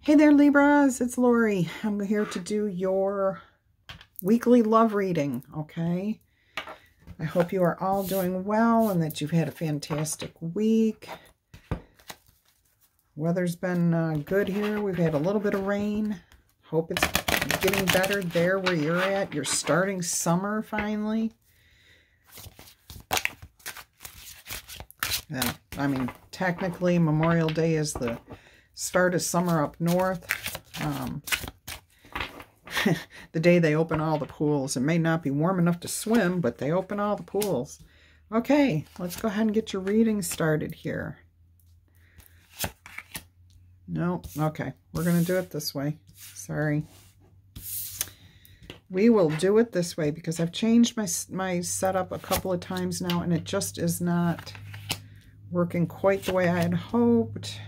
Hey there, Libras, it's Lori. I'm here to do your weekly love reading, okay? I hope you are all doing well and that you've had a fantastic week. Weather's been good here. We've had a little bit of rain. Hope it's getting better there where you're at. You're starting summer finally. Yeah, I mean, technically Memorial Day is the start of summer up north. The day they open all the pools. It may not be warm enough to swim, but they open all the pools. Okay, let's go ahead and get your reading started here. No, okay, we're going to do it this way. Sorry. We will do it this way because I've changed my setup a couple of times now, and it just is not working quite the way I had hoped.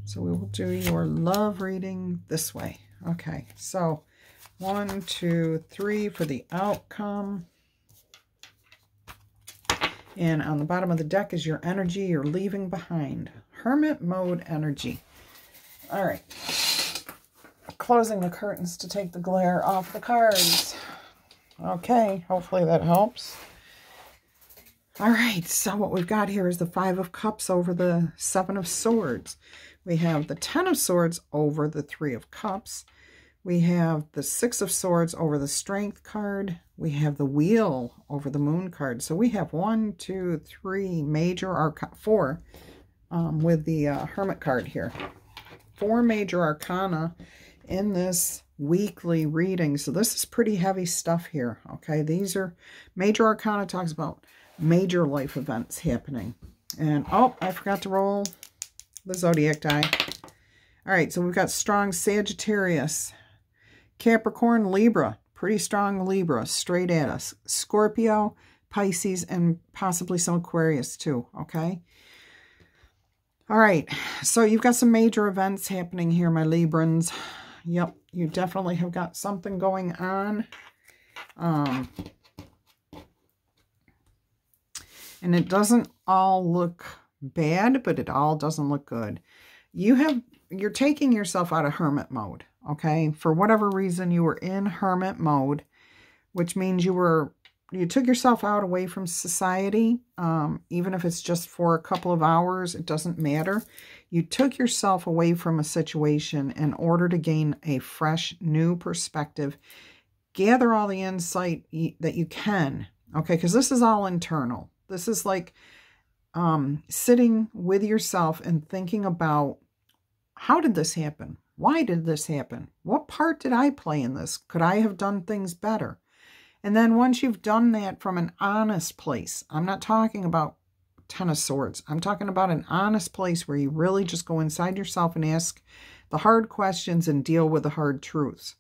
So we will do your love reading this way. Okay, so 1, 2, 3 for the outcome. And on the bottom of the deck is your energy you're leaving behind. Hermit mode energy. All right. Closing the curtains to take the glare off the cards. Okay, hopefully that helps. All right, so what we've got here is the 5 of Cups over the 7 of Swords. We have the 10 of Swords over the 3 of Cups. We have the 6 of Swords over the Strength card. We have the Wheel over the Moon card. So we have 1, 2, 3 major arcana, 4 with the Hermit card here. 4 major arcana in this weekly reading. So this is pretty heavy stuff here, okay? These are major arcana, talks about major life events happening. And, oh, I forgot to roll the zodiac die. All right, so we've got strong Sagittarius, Capricorn, Libra, pretty strong Libra, straight at us. Scorpio, Pisces, and possibly some Aquarius too, okay? All right, so you've got some major events happening here, my Librans. Yep, you definitely have got something going on. And it doesn't all look bad, but it all doesn't look good. You're taking yourself out of hermit mode, okay? For whatever reason, you were in hermit mode, which means you took yourself out away from society, even if it's just for a couple of hours, it doesn't matter. You took yourself away from a situation in order to gain a fresh, new perspective. Gather all the insight that you can, okay? Because this is all internal. This is like sitting with yourself and thinking about, how did this happen? Why did this happen? What part did I play in this? Could I have done things better? And then once you've done that from an honest place, I'm not talking about 10 of Swords. I'm talking about an honest place where you really just go inside yourself and ask the hard questions and deal with the hard truths.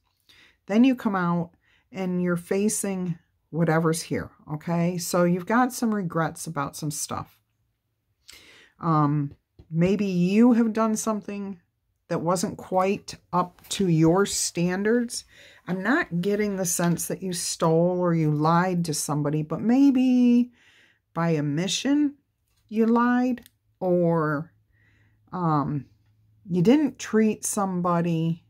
Then you come out and you're facing whatever's here, okay? So you've got some regrets about some stuff. Maybe you have done something that wasn't quite up to your standards. I'm not getting the sense that you stole or you lied to somebody, but maybe by omission you lied, or you didn't treat somebody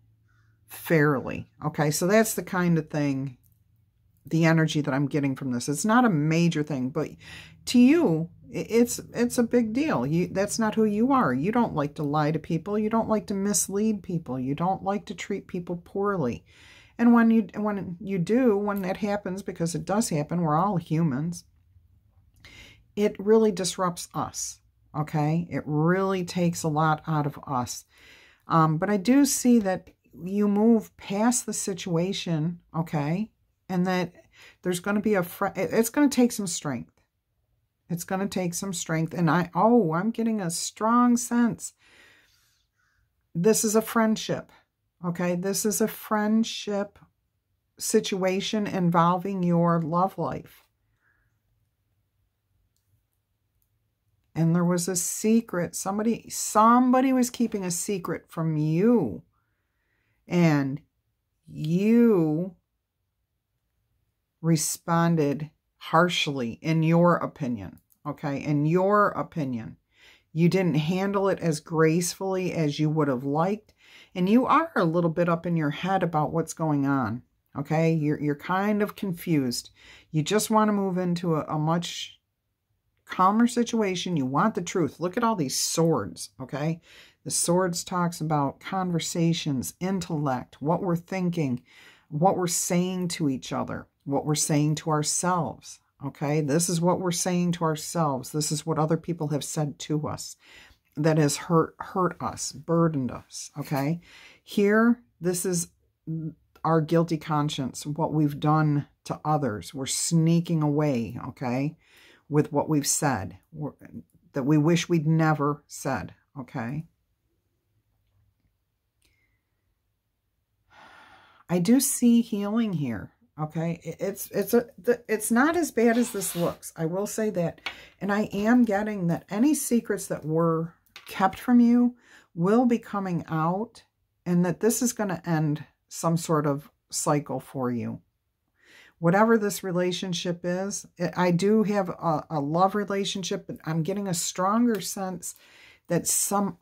fairly, okay? So that's the kind of thing, the energy that I'm getting from this. It's not a major thing, but to you, it's a big deal. That's not who you are. You don't like to lie to people. You don't like to mislead people. You don't like to treat people poorly. And when that happens, because it does happen, we're all humans, it really disrupts us, okay? It really takes a lot out of us. But I do see that you move past the situation, okay? And that there's going to be it's going to take some strength. It's going to take some strength. And I'm getting a strong sense. This is a friendship, okay? This is a friendship situation involving your love life. And there was a secret. Somebody was keeping a secret from you. And you responded harshly, in your opinion, okay? In your opinion. You didn't handle it as gracefully as you would have liked. And you are a little bit up in your head about what's going on. Okay? You're kind of confused. You just want to move into a much calmer situation. You want the truth. Look at all these swords. Okay? The swords talks about conversations, intellect, what we're thinking, what we're saying to each other, what we're saying to ourselves. Okay? This is what we're saying to ourselves. This is what other people have said to us that has hurt us, burdened us. Okay? Here, this is our guilty conscience, what we've done to others. We're sneaking away, okay, with what we've said that we wish we'd never said, okay? I do see healing here, okay? It's not as bad as this looks. I will say that. And I am getting that any secrets that were kept from you will be coming out, and that this is going to end some sort of cycle for you. Whatever this relationship is, I do have a love relationship, but I'm getting a stronger sense that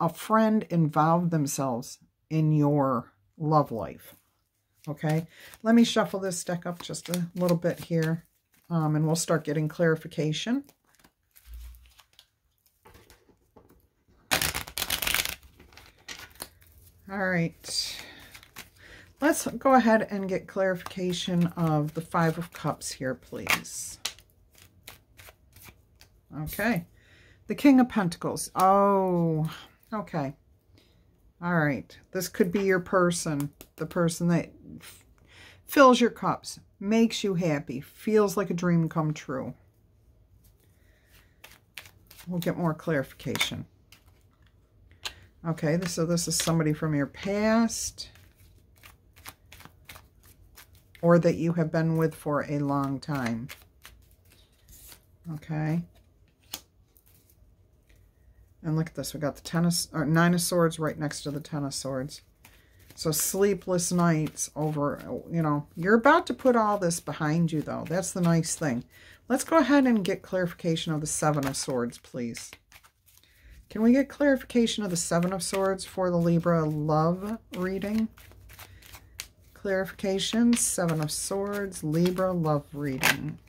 a friend involved themselves in your love life. Okay, let me shuffle this deck up just a little bit here, and we'll start getting clarification. All right, let's go ahead and get clarification of the Five of Cups here, please. Okay, the King of Pentacles. Oh, okay. All right, this could be your person, the person that fills your cups, makes you happy, feels like a dream come true. We'll get more clarification. Okay, so this is somebody from your past or that you have been with for a long time. Okay. And look at this. We got the Nine of Swords right next to the Ten of Swords. So sleepless nights over, you know, you're about to put all this behind you, though. That's the nice thing. Let's go ahead and get clarification of the Seven of Swords, please. Can we get clarification of the Seven of Swords for the Libra love reading? Clarification, Seven of Swords, Libra love reading.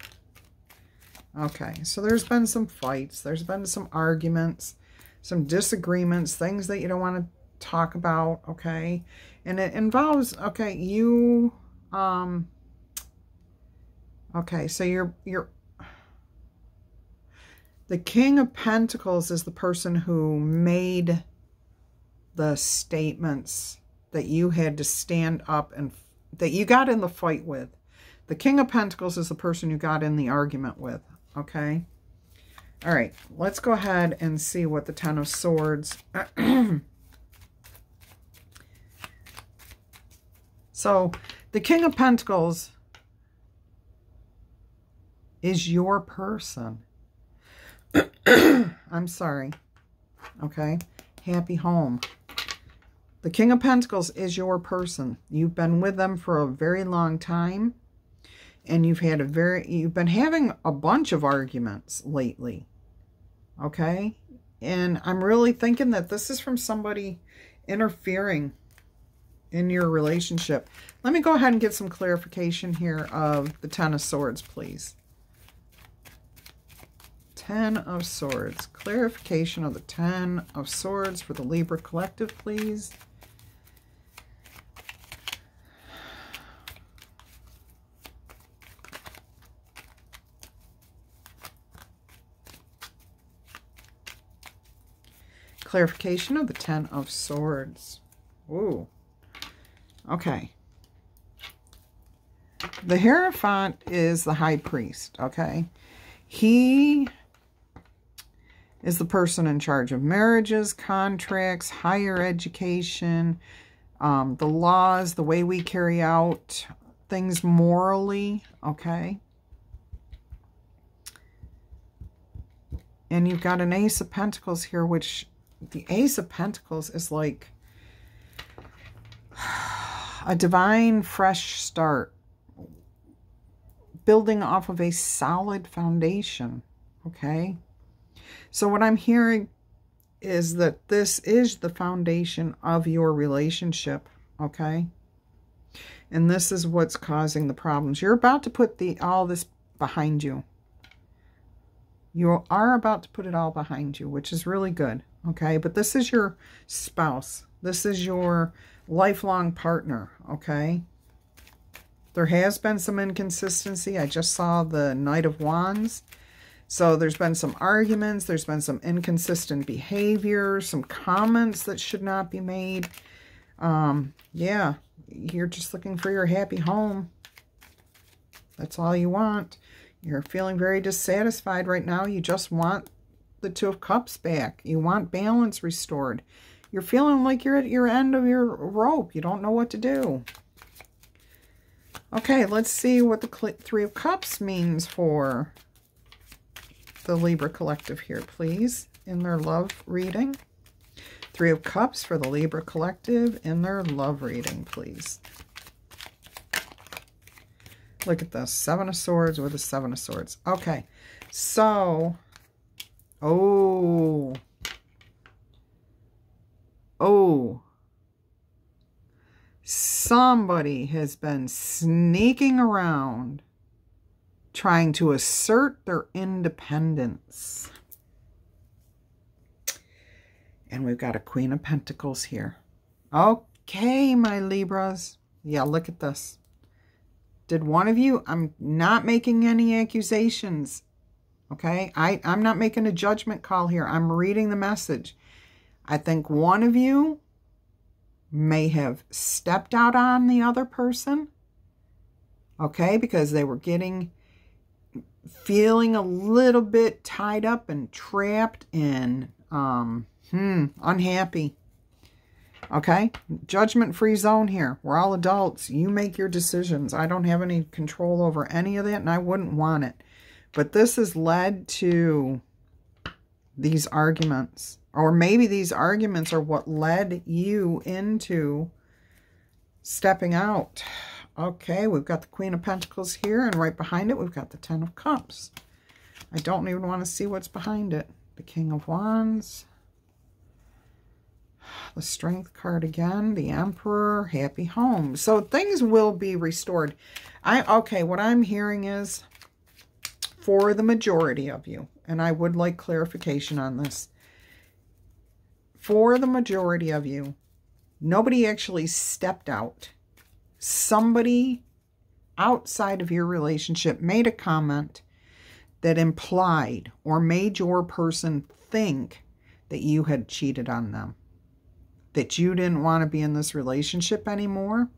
Okay, so there's been some fights. There's been some arguments, some disagreements, things that you don't want to talk about, okay? And it involves, okay, you, okay, so you're the King of Pentacles is the person who made the statements that you had to stand up and that you got in the fight with. The King of Pentacles is the person you got in the argument with, okay? All right, let's go ahead and see what the Ten of Swords. So the King of Pentacles is your person. I'm sorry. Okay. Happy home. The King of Pentacles is your person. You've been with them for a very long time. And you've been having a bunch of arguments lately. Okay. And I'm really thinking that this is from somebody interfering in your relationship. Let me go ahead and get some clarification here of the Ten of Swords, please. Ten of Swords. Clarification of the Ten of Swords for the Libra Collective, please. Clarification of the Ten of Swords. Ooh. Okay. The Hierophant is the High Priest, okay? He is the person in charge of marriages, contracts, higher education, the laws, the way we carry out things morally, okay? And you've got an Ace of Pentacles here, which the Ace of Pentacles is like a divine fresh start, building off of a solid foundation, okay? So what I'm hearing is that this is the foundation of your relationship, okay? And this is what's causing the problems. You're about to put all this behind you. You are about to put it all behind you, which is really good, okay? But this is your spouse. This is your lifelong partner, okay? There has been some inconsistency. I just saw the Knight of Wands. So there's been some arguments. There's been some inconsistent behavior, some comments that should not be made. Yeah, you're just looking for your happy home. That's all you want. You're feeling very dissatisfied right now. You just want the Two of Cups back. You want balance restored. You're feeling like you're at your end of your rope. You don't know what to do. Okay, let's see what the Three of Cups means for the Libra Collective here, please, in their love reading. Three of Cups for the Libra Collective in their love reading, please. Look at this. Seven of Swords with a Seven of Swords. Okay, so, oh, somebody has been sneaking around trying to assert their independence. And we've got a Queen of Pentacles here. Okay, my Libras. Yeah, look at this. Did one of you, I'm not making any accusations, okay? I'm not making a judgment call here. I'm reading the message. I think one of you may have stepped out on the other person, okay? Because they were feeling a little bit tied up and trapped and unhappy. Okay, judgment-free zone here. We're all adults. You make your decisions. I don't have any control over any of that, and I wouldn't want it. But this has led to these arguments. Or maybe these arguments are what led you into stepping out. Okay, we've got the Queen of Pentacles here, and right behind it, we've got the Ten of Cups. I don't even want to see what's behind it. The King of Wands. The Strength card again, the Emperor, happy home. So things will be restored. Okay, what I'm hearing is for the majority of you, and I would like clarification on this. For the majority of you, nobody actually stepped out. Somebody outside of your relationship made a comment that implied or made your person think that you had cheated on them. That you didn't want to be in this relationship anymore,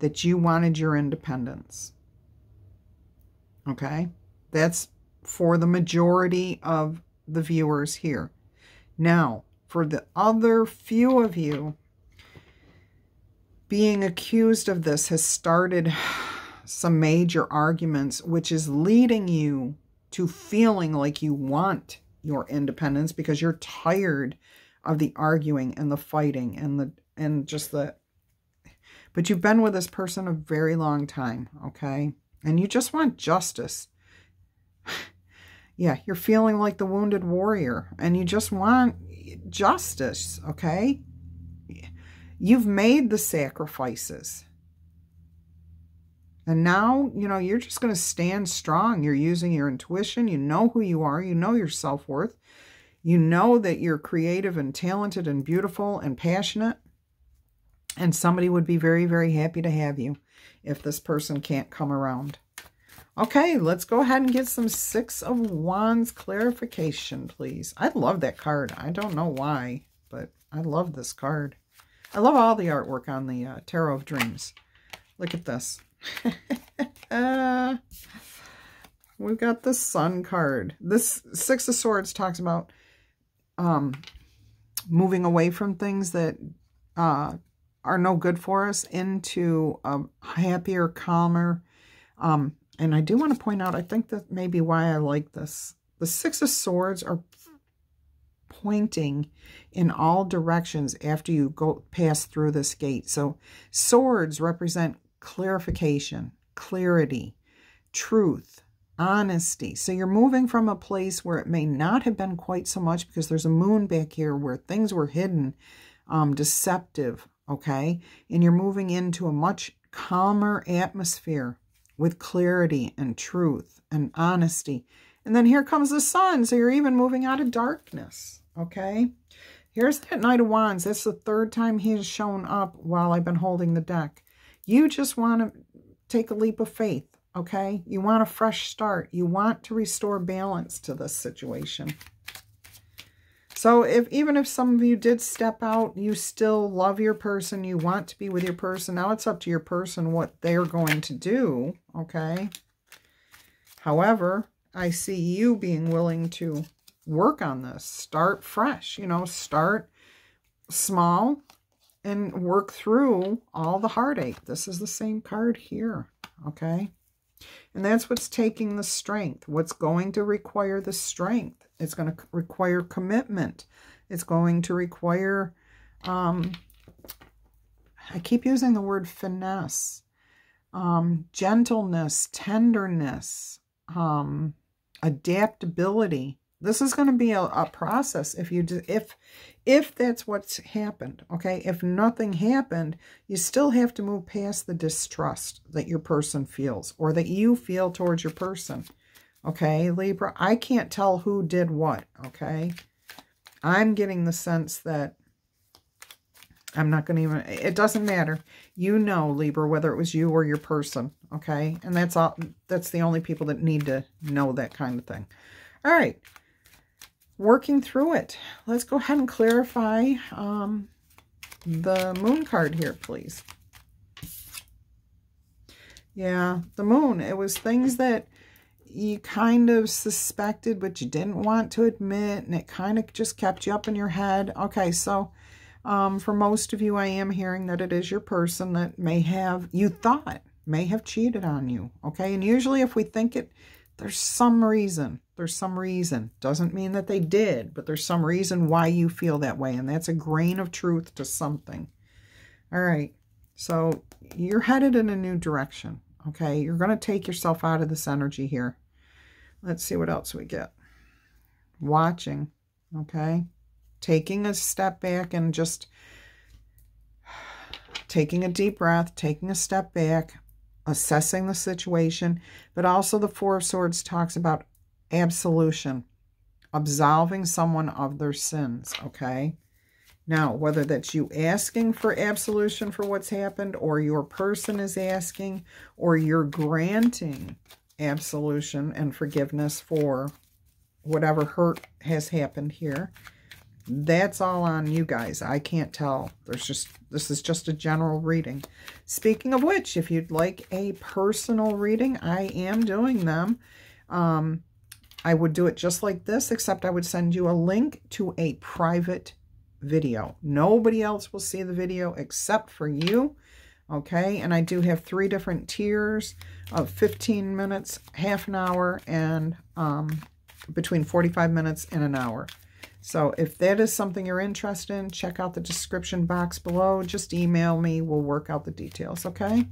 that you wanted your independence. Okay? That's for the majority of the viewers here. Now, for the other few of you, being accused of this has started some major arguments, which is leading you to feeling like you want your independence because you're tired of the arguing and the fighting but you've been with this person a very long time, okay? And you just want justice. Yeah, you're feeling like the wounded warrior and you just want justice, okay? You've made the sacrifices. And now, you're just going to stand strong. You're using your intuition. You know who you are. You know your self-worth. You know that you're creative and talented and beautiful and passionate. And somebody would be very, very happy to have you if this person can't come around. Okay, let's go ahead and get some Six of Wands clarification, please. I love that card. I don't know why, but I love this card. I love all the artwork on the Tarot of Dreams. Look at this. We've got the Sun card. This Six of Swords talks about moving away from things that are no good for us into a happier, calmer. And I do want to point out, I think that may be why I like this. The Six of Swords are pointing in all directions after you pass through this gate. So swords represent clarification, clarity, truth, honesty. So you're moving from a place where it may not have been quite so much, because there's a moon back here where things were hidden, deceptive, okay? And you're moving into a much calmer atmosphere with clarity and truth and honesty. And then here comes the sun, so you're even moving out of darkness, okay? Here's that Knight of Wands. That's the third time he has shown up while I've been holding the deck. You just want to take a leap of faith, okay? You want a fresh start. You want to restore balance to this situation. So even if some of you did step out, you still love your person. You want to be with your person. Now it's up to your person what they're going to do, okay? However, I see you being willing to work on this. Start fresh, you know, start small and work through all the heartache. This is the same card here, okay? And that's what's taking the strength. What's going to require the strength? It's going to require commitment. It's going to require, I keep using the word finesse, gentleness, tenderness, adaptability. This is going to be a process if that's what's happened, okay? If nothing happened, you still have to move past the distrust that your person feels or that you feel towards your person, okay, Libra? I can't tell who did what, okay? I'm getting the sense that I'm not going to even, it doesn't matter. You know, Libra, whether it was you or your person, okay? And that's all. That's the only people that need to know that kind of thing. All right. Working through it. Let's go ahead and clarify the moon card here, please. Yeah, the moon. It was things that you kind of suspected, but you didn't want to admit, and it kind of just kept you up in your head. Okay, so for most of you, I am hearing that it is your person that may have, you thought, may have cheated on you, okay? And usually if we think it, there's some reason. There's some reason. Doesn't mean that they did, but there's some reason why you feel that way, and that's a grain of truth to something. All right, so you're headed in a new direction, okay? You're going to take yourself out of this energy here. Let's see what else we get. Watching, okay? Taking a step back and just taking a deep breath, taking a step back, assessing the situation. But also the Four of Swords talks about absolution, absolving someone of their sins, okay? Now, whether that's you asking for absolution for what's happened, or your person is asking, or you're granting absolution and forgiveness for whatever hurt has happened here, that's all on you guys. I can't tell. This is just a general reading. Speaking of which, if you'd like a personal reading, I am doing them. I would do it just like this, except I would send you a link to a private video. Nobody else will see the video except for you, okay? And I do have 3 different tiers of 15 minutes, half an hour, and between 45 minutes and an hour. So if that is something you're interested in, check out the description box below. Just email me. We'll work out the details, okay?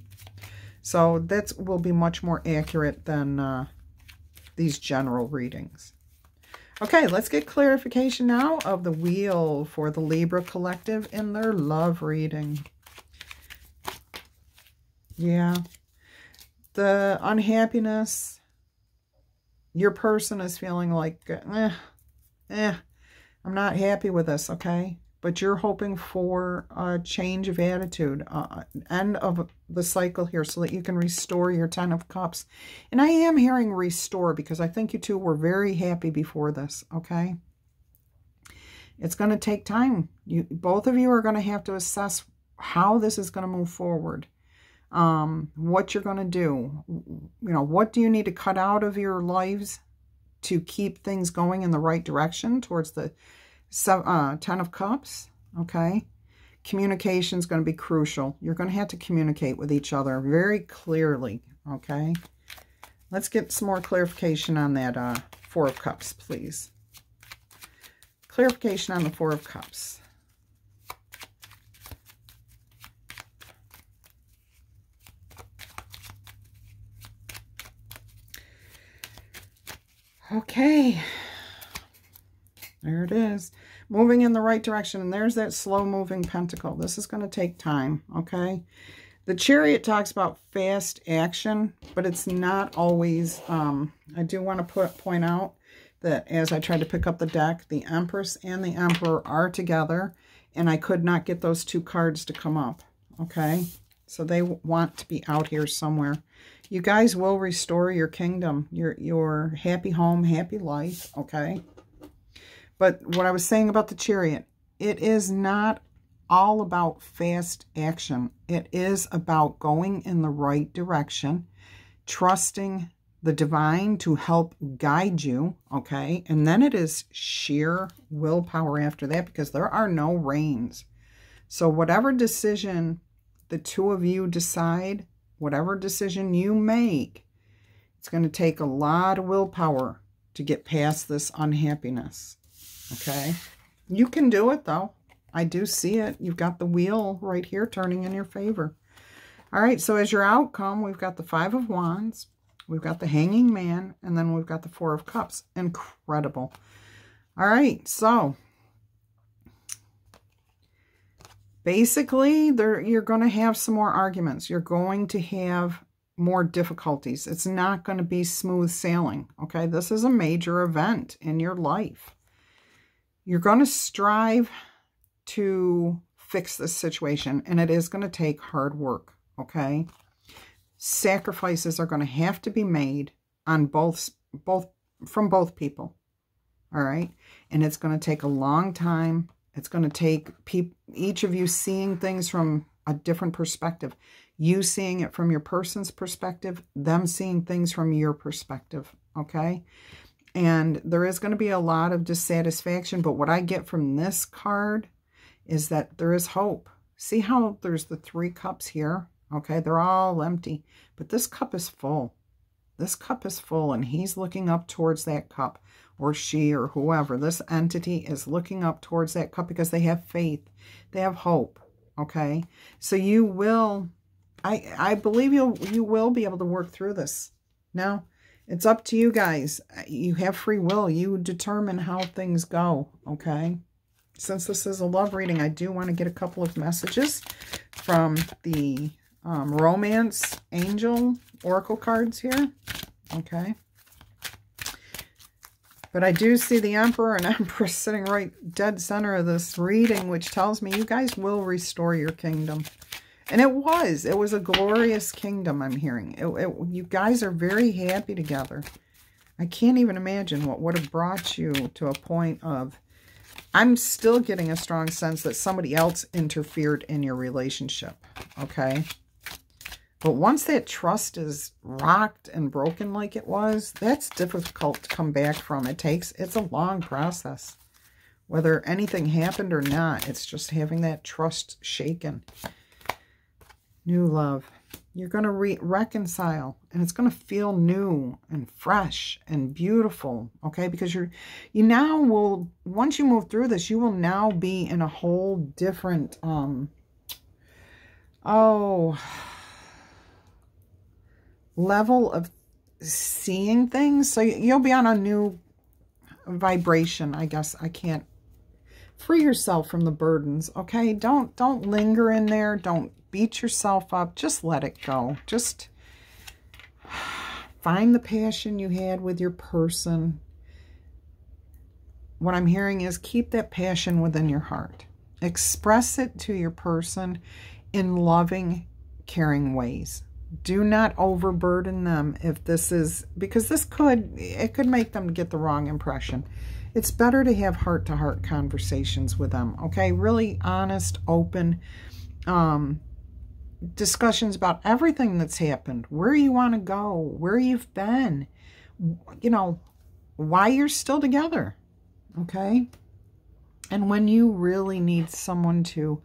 So that will be much more accurate than these general readings. Okay, let's get clarification now of the wheel for the Libra collective in their love reading. Yeah. The unhappiness, your person is feeling like, I'm not happy with this, okay? But you're hoping for a change of attitude, end of the cycle here so that you can restore your 10 of Cups. And I am hearing restore because I think you two were very happy before this, okay? It's going to take time. Both of you are going to have to assess how this is going to move forward, what you're going to do. You know, what do you need to cut out of your lives to keep things going in the right direction towards the 10 of Cups, okay? Communication is going to be crucial. You're going to have to communicate with each other very clearly, okay? Let's get some more clarification on that 4 of Cups, please. Clarification on the 4 of Cups. Okay. There it is. Moving in the right direction. And there's that slow-moving pentacle. This is going to take time, okay? The Chariot talks about fast action, but it's not always... I do want to point out that as I tried to pick up the deck, the Empress and the Emperor are together, and I could not get those two cards to come up, okay? So they want to be out here somewhere. You guys will restore your kingdom, your happy home, happy life, okay? But what I was saying about the Chariot, it is not all about fast action. It is about going in the right direction, trusting the divine to help guide you, okay? And then it is sheer willpower after that, because there are no reins. So whatever decision the two of you decide, whatever decision you make, it's going to take a lot of willpower to get past this unhappiness. Okay, you can do it though. I do see it. You've got the wheel right here turning in your favor. All right, so as your outcome, we've got the Five of Wands, we've got the Hanging Man, and then we've got the Four of Cups. Incredible. All right, so basically, you're going to have some more arguments. You're going to have more difficulties. It's not going to be smooth sailing. Okay, this is a major event in your life. You're going to strive to fix this situation, and it is going to take hard work, okay? Sacrifices are going to have to be made on from both people, all right? And it's going to take a long time. It's going to take each of you seeing things from a different perspective. You seeing it from your person's perspective, them seeing things from your perspective, okay? And there is going to be a lot of dissatisfaction, but what I get from this card is that there is hope. See how there's the 3 cups here? Okay, they're all empty, but this cup is full. This cup is full, and he's looking up towards that cup, or she, or whoever. This entity is looking up towards that cup because they have faith. They have hope, okay? So you will, I believe you will be able to work through this. Now, it's up to you guys. You have free will. You determine how things go, okay? Since this is a love reading, I do want to get a couple of messages from the Romance Angel Oracle cards here, okay? But I do see the Emperor and Empress sitting right dead center of this reading, which tells me you guys will restore your kingdom. And it was a glorious kingdom, I'm hearing. You guys are very happy together. I can't even imagine what would have brought you to a point of... I'm still getting a strong sense that somebody else interfered in your relationship, okay? But once that trust is rocked and broken like it was, that's difficult to come back from. It's a long process. Whether anything happened or not, it's just having that trust shaken. New love. You're going to reconcile, and it's going to feel new and fresh and beautiful, okay? Because you now will, once you move through this, you will now be in a whole different, level of seeing things. So you'll be on a new vibration, I guess. I can't. Free yourself from the burdens, okay? Don't linger in there. Don't beat yourself up. Just let it go. Just find the passion you had with your person. What I'm hearing is keep that passion within your heart. Express it to your person in loving, caring ways. Do not overburden them if this is, because it could make them get the wrong impression. It's better to have heart-to-heart conversations with them, okay? Really honest, open discussions about everything that's happened, where you want to go, where you've been, you know, why you're still together, okay? And when you really need someone to,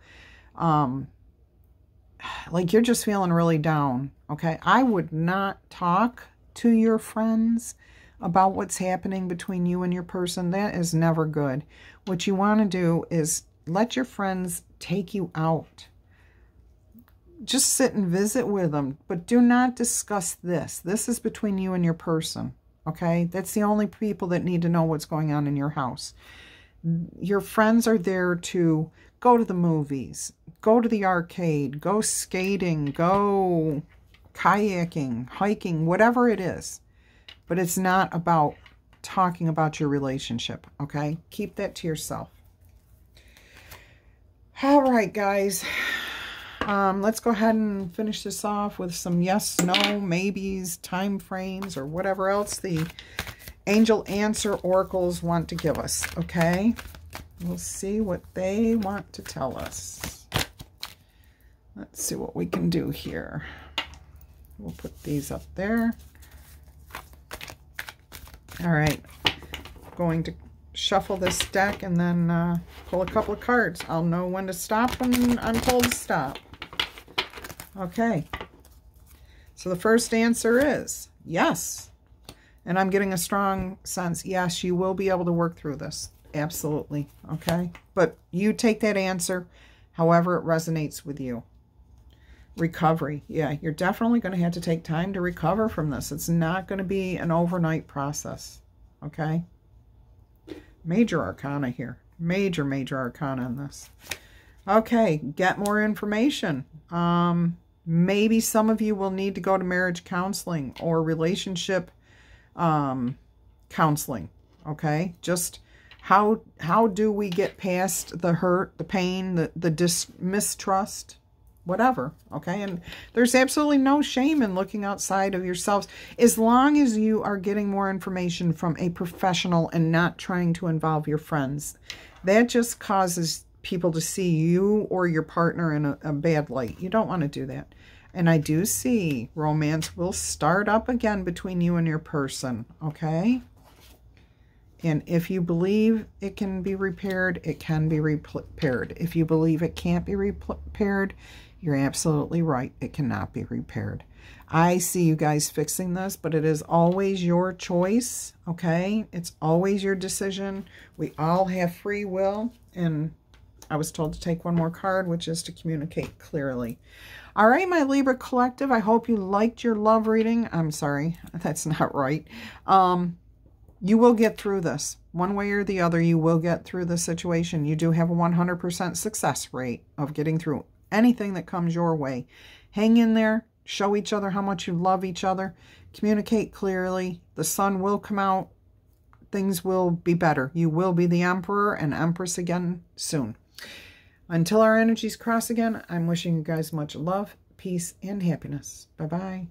like you're just feeling really down, okay? I would not talk to your friends about what's happening between you and your person. That is never good. What you want to do is let your friends take you out. Just sit and visit with them, but do not discuss this. This is between you and your person, Okay? That's the only people that need to know what's going on in your house. Your friends are there to go to the movies, go to the arcade, go skating, go kayaking, hiking, whatever it is. But it's not about talking about your relationship, okay? Keep that to yourself. All right, guys. Let's go ahead and finish this off with some yes, no, maybes, time frames, or whatever else the angel answer oracles want to give us, okay? We'll see what they want to tell us. Let's see what we can do here. We'll put these up there. All right. I'm going to shuffle this deck and then pull a couple of cards. I'll know when to stop when I'm told to stop. Okay. So the first answer is yes. And I'm getting a strong sense, yes, you will be able to work through this. Absolutely. Okay. But you take that answer however it resonates with you. Recovery. Yeah, you're definitely going to have to take time to recover from this. It's not going to be an overnight process. Okay. Major arcana here. Major arcana in this. Okay. Get more information. Maybe some of you will need to go to marriage counseling or relationship counseling. Okay. Just how do we get past the hurt, the pain, the mistrust, whatever. Okay. And there's absolutely no shame in looking outside of yourselves as long as you are getting more information from a professional and not trying to involve your friends. That just causes people to see you or your partner in a bad light. You don't want to do that. And I do see romance will start up again between you and your person. Okay. And if you believe it can be repaired, it can be repaired. If you believe it can't be repaired, you're absolutely right. It cannot be repaired. I see you guys fixing this, but it is always your choice, okay? It's always your decision. We all have free will, and I was told to take one more card, which is to communicate clearly. All right, my Libra Collective, I hope you liked your love reading. I'm sorry, that's not right. You will get through this. One way or the other, you will get through the situation. You do have a 100% success rate of getting through anything that comes your way. Hang in there. Show each other how much you love each other. Communicate clearly. The sun will come out. Things will be better. You will be the Emperor and Empress again soon. Until our energies cross again, I'm wishing you guys much love, peace, and happiness. Bye-bye.